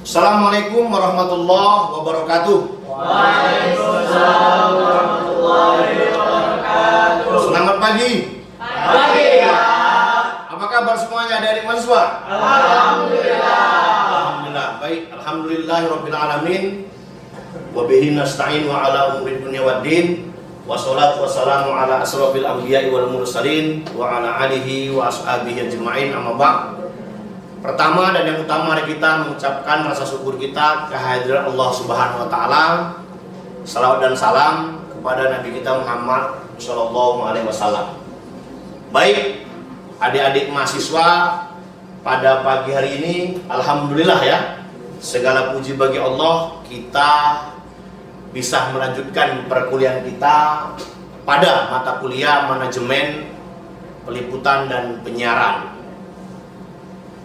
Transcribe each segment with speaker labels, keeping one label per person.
Speaker 1: Assalamualaikum warahmatullahi wabarakatuh.
Speaker 2: Waalaikumsalam warahmatullahi wabarakatuh.
Speaker 1: Selamat pagi.
Speaker 2: Pagi ya.
Speaker 1: Apa kabar semuanya adik-adik mahasiswa?
Speaker 2: Alhamdulillah.
Speaker 1: Alhamdulillah baik. Alhamdulillahirabbil alamin. Wa bihi nasta'in wa ala umuri dunya waddin. Wassalatu wassalamu ala asrofil anbiya'i wal mursalin wa ala alihi wa ashabihi ajma'in, amma ba'd. Pertama dan yang utama, mari kita mengucapkan rasa syukur kita kehadiran Allah Subhanahu wa taala. Salawat dan salam kepada Nabi kita Muhammad sallallahu alaihi wasallam. Baik, adik-adik mahasiswa, pada pagi hari ini alhamdulillah ya, segala puji bagi Allah, kita bisa melanjutkan perkuliahan kita pada mata kuliah manajemen peliputan dan penyiaran.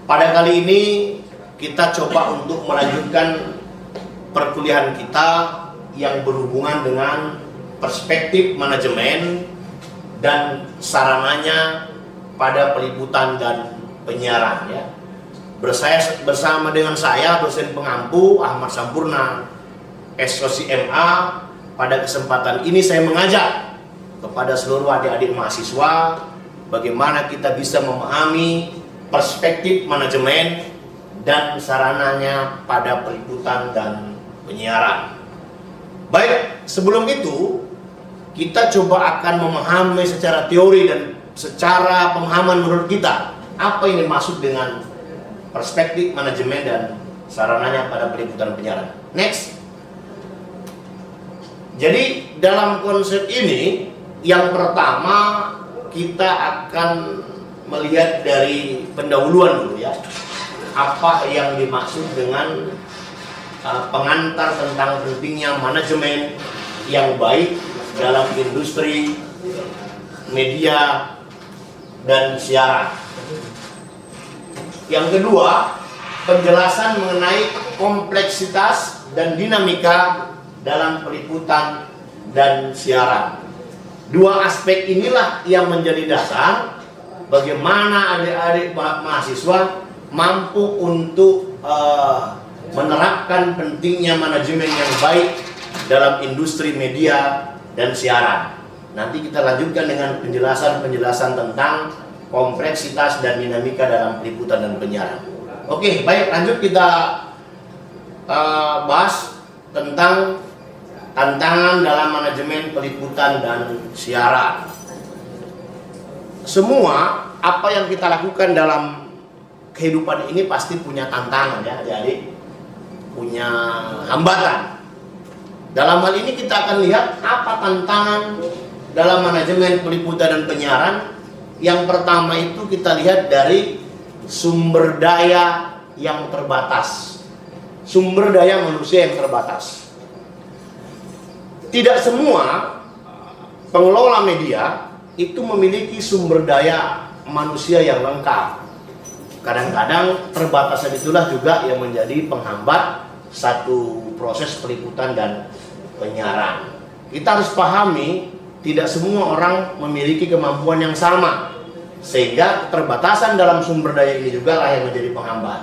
Speaker 1: Pada kali ini kita coba untuk melanjutkan perkuliahan kita yang berhubungan dengan perspektif manajemen dan sarananya pada peliputan dan penyiaran ya. Bersama dengan saya dosen pengampu Ahmad Sampurna SOC MA, pada kesempatan ini saya mengajak kepada seluruh adik-adik mahasiswa bagaimana kita bisa memahami perspektif manajemen dan sarananya pada peliputan dan penyiaran. Baik, sebelum itu kita coba akan memahami secara teori dan secara pemahaman menurut kita apa yang dimaksud dengan perspektif manajemen dan sarananya pada peliputan dan penyiaran. Next. Jadi dalam konsep ini yang pertama kita akan melihat dari pendahuluan dulu ya, apa yang dimaksud dengan pengantar tentang pentingnya manajemen yang baik dalam industri media dan siaran. Yang kedua, penjelasan mengenai kompleksitas dan dinamika dalam peliputan dan siaran. Dua aspek inilah yang menjadi dasar bagaimana adik-adik mahasiswa mampu untuk menerapkan pentingnya manajemen yang baik dalam industri media dan siaran. Nanti kita lanjutkan dengan penjelasan-penjelasan tentang kompleksitas dan dinamika dalam peliputan dan penyiaran. Oke, baik, lanjut kita bahas tentang tantangan dalam manajemen peliputan dan siaran. Semua apa yang kita lakukan dalam kehidupan ini pasti punya tantangan ya adik-adik, punya hambatan. Dalam hal ini kita akan lihat apa tantangan dalam manajemen peliputan dan penyiaran. Yang pertama itu kita lihat dari sumber daya yang terbatas. Sumber daya manusia yang terbatas. Tidak semua pengelola media itu memiliki sumber daya manusia yang lengkap. Kadang-kadang terbatasan itulah juga yang menjadi penghambat satu proses peliputan dan penyiaran. Kita harus pahami tidak semua orang memiliki kemampuan yang sama, sehingga keterbatasan dalam sumber daya ini juga lah yang menjadi penghambat.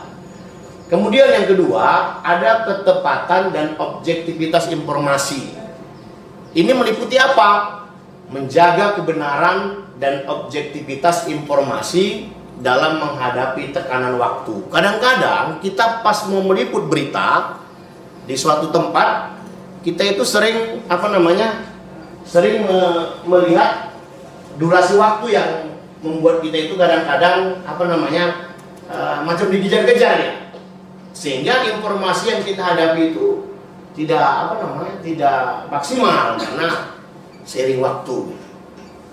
Speaker 1: Kemudian yang kedua, ada ketepatan dan objektivitas informasi. Ini meliputi apa? Menjaga kebenaran dan objektivitas informasi dalam menghadapi tekanan waktu. Kadang-kadang kita pas mau meliput berita di suatu tempat, kita itu sering sering melihat durasi waktu yang membuat kita itu kadang-kadang macam dikejar-kejar ya. Sehingga informasi yang kita hadapi itu tidak maksimal karena seiring waktu,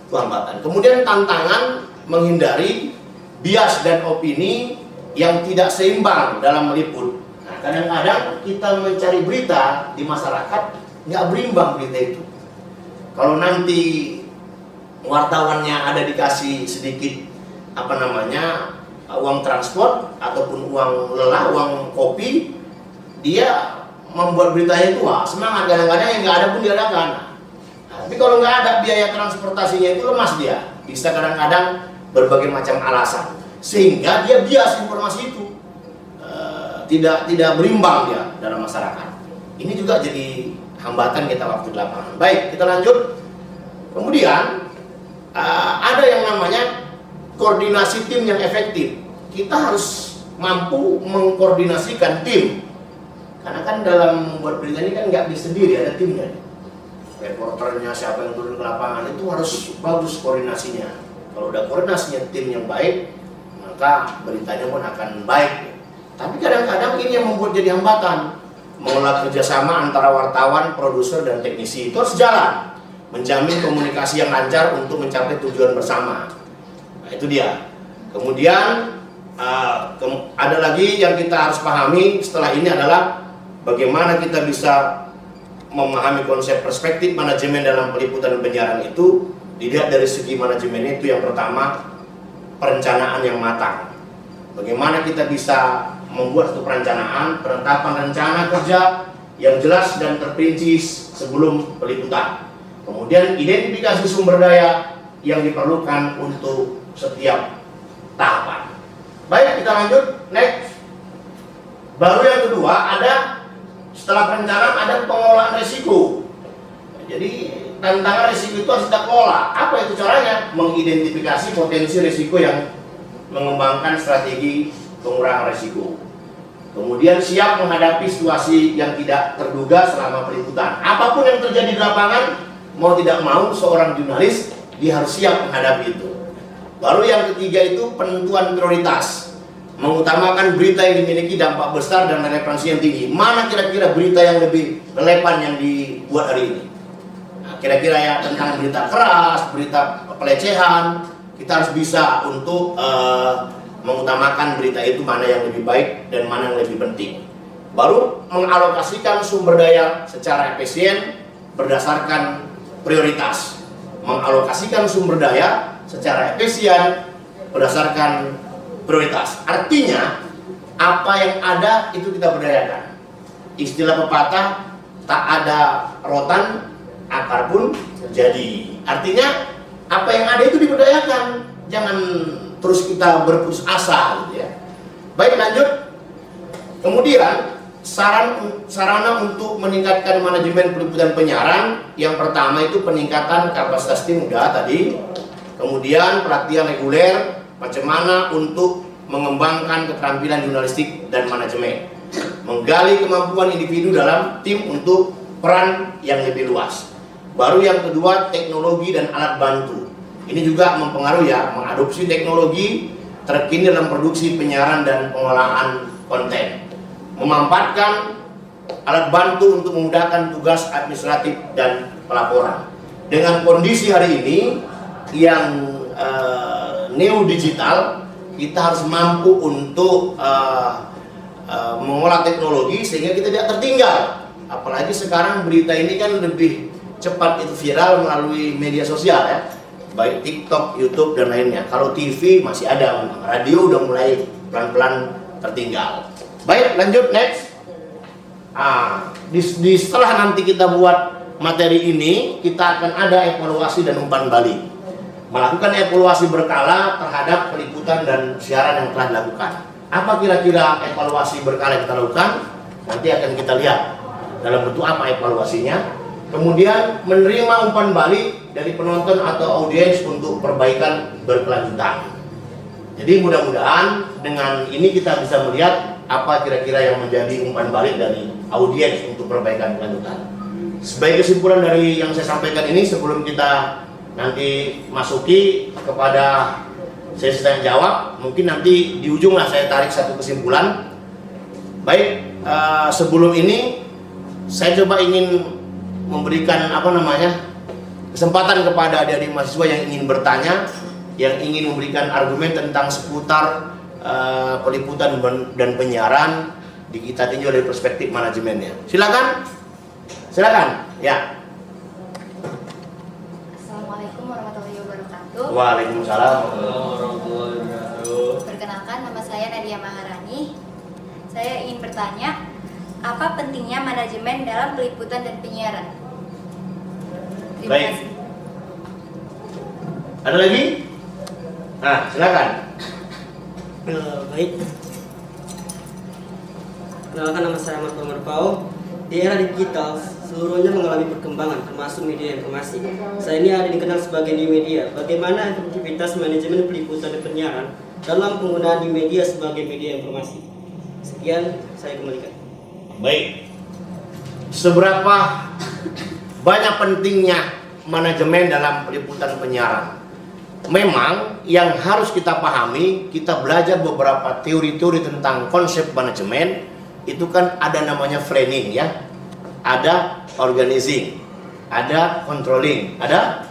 Speaker 1: itu hambatan. Kemudian tantangan menghindari bias dan opini yang tidak seimbang dalam meliput. Nah, kadang-kadang kita mencari berita di masyarakat nggak berimbang berita itu. Kalau nanti wartawannya ada dikasih sedikit uang transport ataupun uang lelah, uang kopi, dia membuat beritanya itu semangat. Kadang-kadang yang nggak ada pun diadakan. Tapi kalau nggak ada biaya transportasinya itu lemas dia. Bisa kadang-kadang berbagai macam alasan, sehingga dia bias informasi itu. tidak berimbang dia dalam masyarakat. Ini juga jadi hambatan kita waktu di lapangan. Baik, kita lanjut. Kemudian ada yang namanya koordinasi tim yang efektif. Kita harus mampu mengkoordinasikan tim. Karena kan dalam membuat berita ini kan nggak bisa sendiri, ada timnya. Reporternya, siapa yang turun ke lapangan itu harus bagus koordinasinya. Kalau udah koordinasinya tim yang baik, maka beritanya pun akan baik. Tapi kadang-kadang ini yang membuat jadi hambatan. Mengelola kerjasama antara wartawan, produser, dan teknisi itu harus jalan. Menjamin komunikasi yang lancar untuk mencapai tujuan bersama. Nah, itu dia. Kemudian ada lagi yang kita harus pahami setelah ini adalah bagaimana kita bisa memahami konsep perspektif manajemen dalam peliputan dan penyiaran itu. Dilihat dari segi manajemennya itu yang pertama, perencanaan yang matang. Bagaimana kita bisa membuat satu perencanaan, penetapan rencana kerja yang jelas dan terperinci sebelum peliputan. Kemudian identifikasi sumber daya yang diperlukan untuk setiap tahapan. Baik, kita lanjut, next. Baru yang kedua ada, setelah perencanaan ada pengelolaan risiko. Jadi tantangan risiko itu harus kita kelola. Apa itu caranya? Mengidentifikasi potensi risiko yang mengembangkan strategi pengurangan risiko. Kemudian siap menghadapi situasi yang tidak terduga selama peliputan. Apapun yang terjadi di lapangan, mau tidak mau seorang jurnalis dia harus siap menghadapi itu. Baru yang ketiga itu penentuan prioritas. Mengutamakan berita yang dimiliki dampak besar dan relevansi yang tinggi. Mana kira-kira berita yang lebih relevan yang dibuat hari ini? Nah, kira-kira ya tentang berita keras, berita pelecehan, kita harus bisa untuk mengutamakan berita itu mana yang lebih baik dan mana yang lebih penting. Baru mengalokasikan sumber daya secara efisien berdasarkan prioritas. Mengalokasikan sumber daya secara efisien berdasarkan prioritas. Artinya apa yang ada itu kita berdayakan. Istilah pepatah, tak ada rotan akar pun jadi. Artinya apa yang ada itu diberdayakan. Jangan terus kita berputus asa gitu ya. Baik, lanjut. Kemudian sarana untuk meningkatkan manajemen peliputan penyiaran, yang pertama itu peningkatan kapasitas tim udah tadi. Kemudian pelatihan reguler, macam mana untuk mengembangkan keterampilan jurnalistik dan manajemen. Menggali kemampuan individu dalam tim untuk peran yang lebih luas. Baru yang kedua, teknologi dan alat bantu. Ini juga mempengaruhi ya, mengadopsi teknologi terkini dalam produksi penyiaran dan pengolahan konten. Memanfaatkan alat bantu untuk memudahkan tugas administratif dan pelaporan. Dengan kondisi hari ini yang neo digital, kita harus mampu untuk mengolah teknologi sehingga kita tidak tertinggal. Apalagi sekarang berita ini kan lebih cepat itu viral melalui media sosial ya, baik TikTok, YouTube dan lainnya. Kalau TV masih ada, radio udah mulai pelan-pelan tertinggal. Baik, lanjut next. Setelah nanti kita buat materi ini, kita akan ada evaluasi dan umpan balik. Melakukan evaluasi berkala terhadap peliputan dan siaran yang telah dilakukan. Apa kira-kira evaluasi berkala yang kita lakukan? Nanti akan kita lihat dalam bentuk apa evaluasinya. Kemudian menerima umpan balik dari penonton atau audiens untuk perbaikan berkelanjutan. Jadi mudah-mudahan dengan ini kita bisa melihat apa kira-kira yang menjadi umpan balik dari audiens untuk perbaikan berkelanjutan. Sebagai kesimpulan dari yang saya sampaikan ini, sebelum kita nanti masuki kepada sesi tanya jawab, mungkin nanti di ujung lah saya tarik satu kesimpulan. Baik, sebelum ini saya coba ingin memberikan kesempatan kepada adik-adik mahasiswa yang ingin bertanya, yang ingin memberikan argumen tentang seputar peliputan dan penyiaran di kita tinjau dari perspektif manajemennya. Silakan, ya.
Speaker 3: Assalamualaikum warahmatullahi wabarakatuh.
Speaker 1: Waalaikumsalam.
Speaker 3: Perkenalkan, nama saya Nadia Maharani. Saya ingin bertanya, apa pentingnya manajemen dalam peliputan dan penyiaran? Terima
Speaker 1: Baik.
Speaker 3: kasih.
Speaker 1: Ada lagi? Nah, silakan.
Speaker 4: Baik. Kenalkan, nama saya Mas Marpao. Di era digital, seluruhnya mengalami perkembangan, termasuk media informasi. Saya ini ada dikenal sebagai new media. Bagaimana efektivitas manajemen peliputan dan penyiaran dalam penggunaan new media sebagai media informasi? Sekian, saya kembalikan.
Speaker 1: Baik. Seberapa banyak pentingnya manajemen dalam peliputan penyiaran? Memang yang harus kita pahami, kita belajar beberapa teori-teori tentang konsep manajemen. Itu kan ada namanya planning ya, ada organizing, ada controlling, ada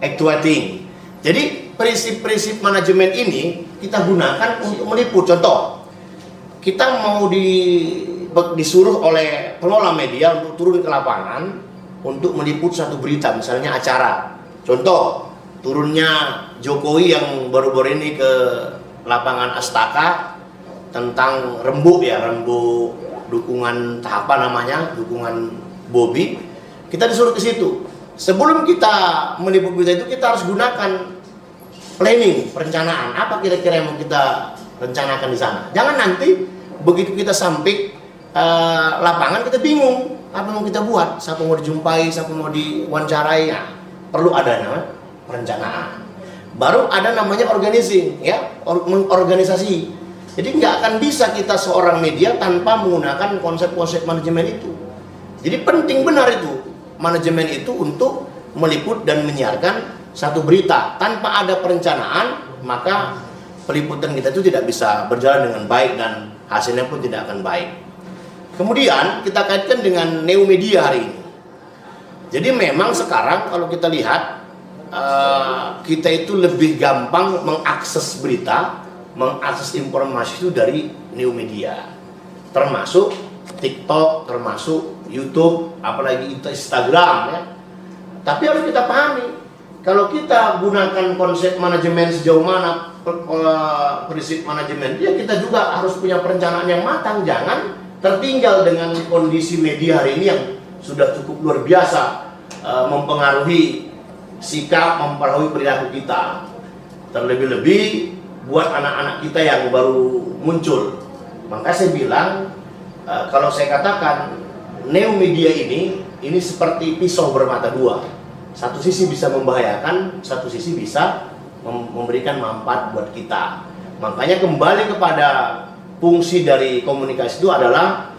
Speaker 1: actuating. Jadi prinsip-prinsip manajemen ini kita gunakan untuk meliput. Contoh, kita mau disuruh oleh pengelola media untuk turun ke lapangan untuk meliput satu berita, misalnya acara. Contoh, turunnya Jokowi yang baru-baru ini ke lapangan Astaka tentang rembuk dukungan apa namanya, dukungan Bobi. Kita disuruh ke situ. Sebelum kita meliput berita itu, kita harus gunakan planning, perencanaan. Apa kira-kira yang mau kita rencanakan di sana? Jangan nanti begitu kita sampai lapangan kita bingung apa yang mau kita buat, siapa mau dijumpai, siapa mau diwawancarai. Nah, perlu ada namanya perencanaan. Baru ada namanya organizing, ya, mengorganisasi. Jadi nggak akan bisa kita seorang media tanpa menggunakan konsep-konsep manajemen itu. Jadi penting benar itu manajemen itu untuk meliput dan menyiarkan satu berita. Tanpa ada perencanaan, maka peliputan kita itu tidak bisa berjalan dengan baik dan hasilnya pun tidak akan baik. Kemudian kita kaitkan dengan new media hari ini. Jadi memang sekarang kalau kita lihat kita itu lebih gampang mengakses berita, mengakses informasi itu dari new media, termasuk TikTok, termasuk YouTube, apalagi Instagram ya. Tapi harus kita pahami, kalau kita gunakan konsep manajemen sejauh mana prinsip manajemen, ya kita juga harus punya perencanaan yang matang. Jangan tertinggal dengan kondisi media hari ini yang sudah cukup luar biasa mempengaruhi sikap, mempengaruhi perilaku kita. Terlebih-lebih buat anak-anak kita yang baru muncul. Maka saya bilang, kalau saya katakan new media ini seperti pisau bermata dua. Satu sisi bisa membahayakan, satu sisi bisa memberikan manfaat buat kita. Makanya kembali kepada fungsi dari komunikasi itu adalah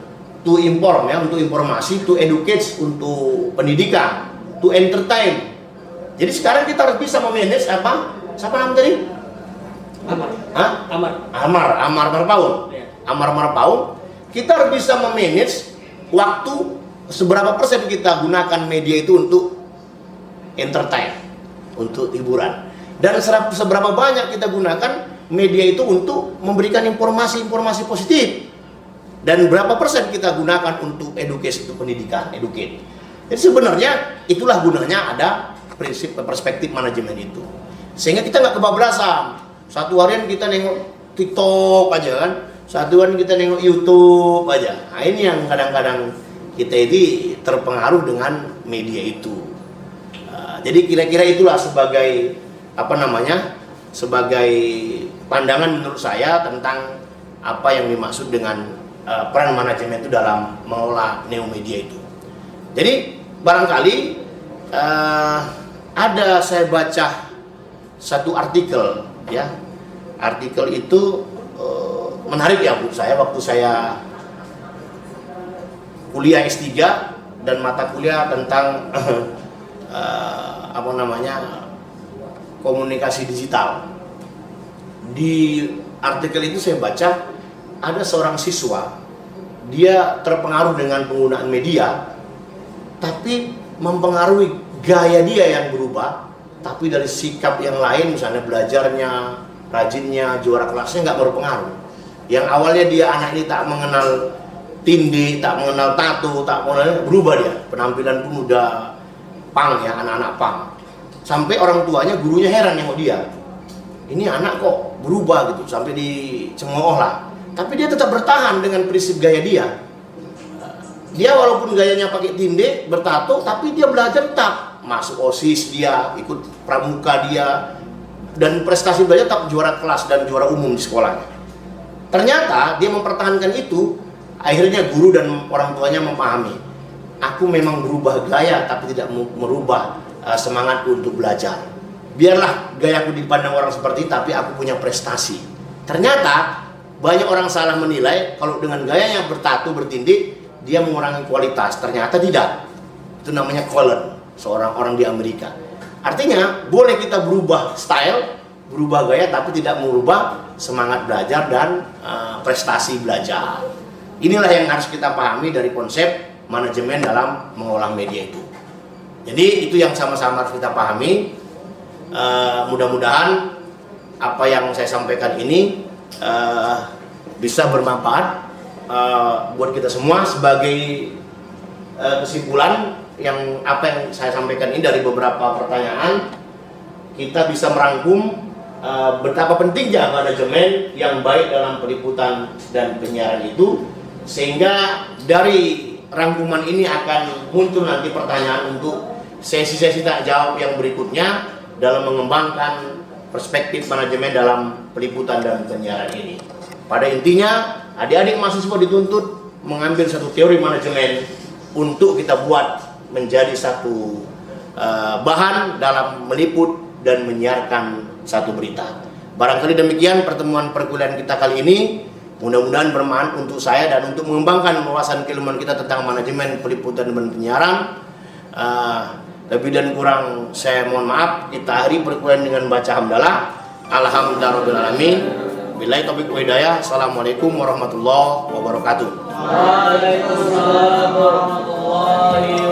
Speaker 1: to inform ya, untuk informasi, to educate, untuk pendidikan, to entertain. Jadi sekarang kita harus bisa memanage apa? Siapa nama tadi? Amar Marpaun. Amar Marpaun. Kita harus bisa memanage waktu, seberapa persen kita gunakan media itu untuk entertain, untuk hiburan, dan seberapa banyak kita gunakan media itu untuk memberikan informasi-informasi positif, dan berapa persen kita gunakan untuk edukasi, untuk pendidikan, educate. Jadi sebenarnya itulah gunanya ada prinsip perspektif manajemen itu, sehingga kita nggak kebablasan. Satu harian kita nengok TikTok aja kan, satu harian kita nengok YouTube aja. Nah, ini yang kadang-kadang kita ini terpengaruh dengan media itu. Jadi kira-kira itulah sebagai sebagai pandangan menurut saya tentang apa yang dimaksud dengan peran manajemen itu dalam mengelola new media itu. Jadi barangkali ada saya baca satu artikel ya, artikel itu menarik ya menurut saya. Waktu saya kuliah S3 dan mata kuliah tentang komunikasi digital, di artikel itu saya baca ada seorang siswa, dia terpengaruh dengan penggunaan media, tapi mempengaruhi gaya dia yang berubah. Tapi dari sikap yang lain, misalnya belajarnya, rajinnya, juara kelasnya nggak berpengaruh. Yang awalnya dia anak ini tak mengenal tindih, tak mengenal tato, tak mengenal, berubah dia. Penampilan pun udah pang ya, anak-anak pang. Sampai orang tuanya, gurunya heran nengok dia. Ini anak kok berubah gitu, sampai dicemooh lah. Tapi dia tetap bertahan dengan prinsip gaya dia. Dia walaupun gayanya pakai tindih, bertato, tapi dia belajar tetap. Masuk OSIS dia, ikut pramuka dia, dan prestasi belajar tetap juara kelas dan juara umum di sekolahnya. Ternyata dia mempertahankan itu, akhirnya guru dan orang tuanya memahami, aku memang berubah gaya tapi tidak merubah semangat untuk belajar. Biarlah gayaku dipandang orang seperti itu, tapi aku punya prestasi. Ternyata banyak orang salah menilai kalau dengan gayanya bertato bertindik dia mengurangi kualitas. Ternyata tidak. Itu namanya Colin, seorang orang di Amerika. Artinya boleh kita berubah style, berubah gaya, tapi tidak merubah semangat belajar dan prestasi belajar. Inilah yang harus kita pahami dari konsep manajemen dalam mengolah media itu. Jadi itu yang sama-sama harus kita pahami. Mudah-mudahan apa yang saya sampaikan ini bisa bermanfaat buat kita semua. Sebagai kesimpulan, apa yang saya sampaikan ini dari beberapa pertanyaan, kita bisa merangkum betapa pentingnya manajemen yang baik dalam peliputan dan penyiaran itu, sehingga dari rangkuman ini akan muncul nanti pertanyaan untuk sesi-sesi tak jawab yang berikutnya dalam mengembangkan perspektif manajemen dalam peliputan dan penyiaran ini. Pada intinya, adik-adik mahasiswa dituntut mengambil satu teori manajemen untuk kita buat menjadi satu bahan dalam meliput dan menyiarkan satu berita. Barangkali demikian pertemuan perkuliahan kita kali ini. Mudah-mudahan bermanfaat untuk saya dan untuk mengembangkan wawasan keilmuan kita tentang manajemen peliputan dan penyiaran. Lebih dan kurang saya mohon maaf. Kita akhiri perkuliahan dengan baca hamdalah. Alhamdulillahirabbil alamin. Billahi taufiq wa hidayah. Assalamualaikum warahmatullahi wabarakatuh.
Speaker 2: Waalaikumsalam warahmatullahi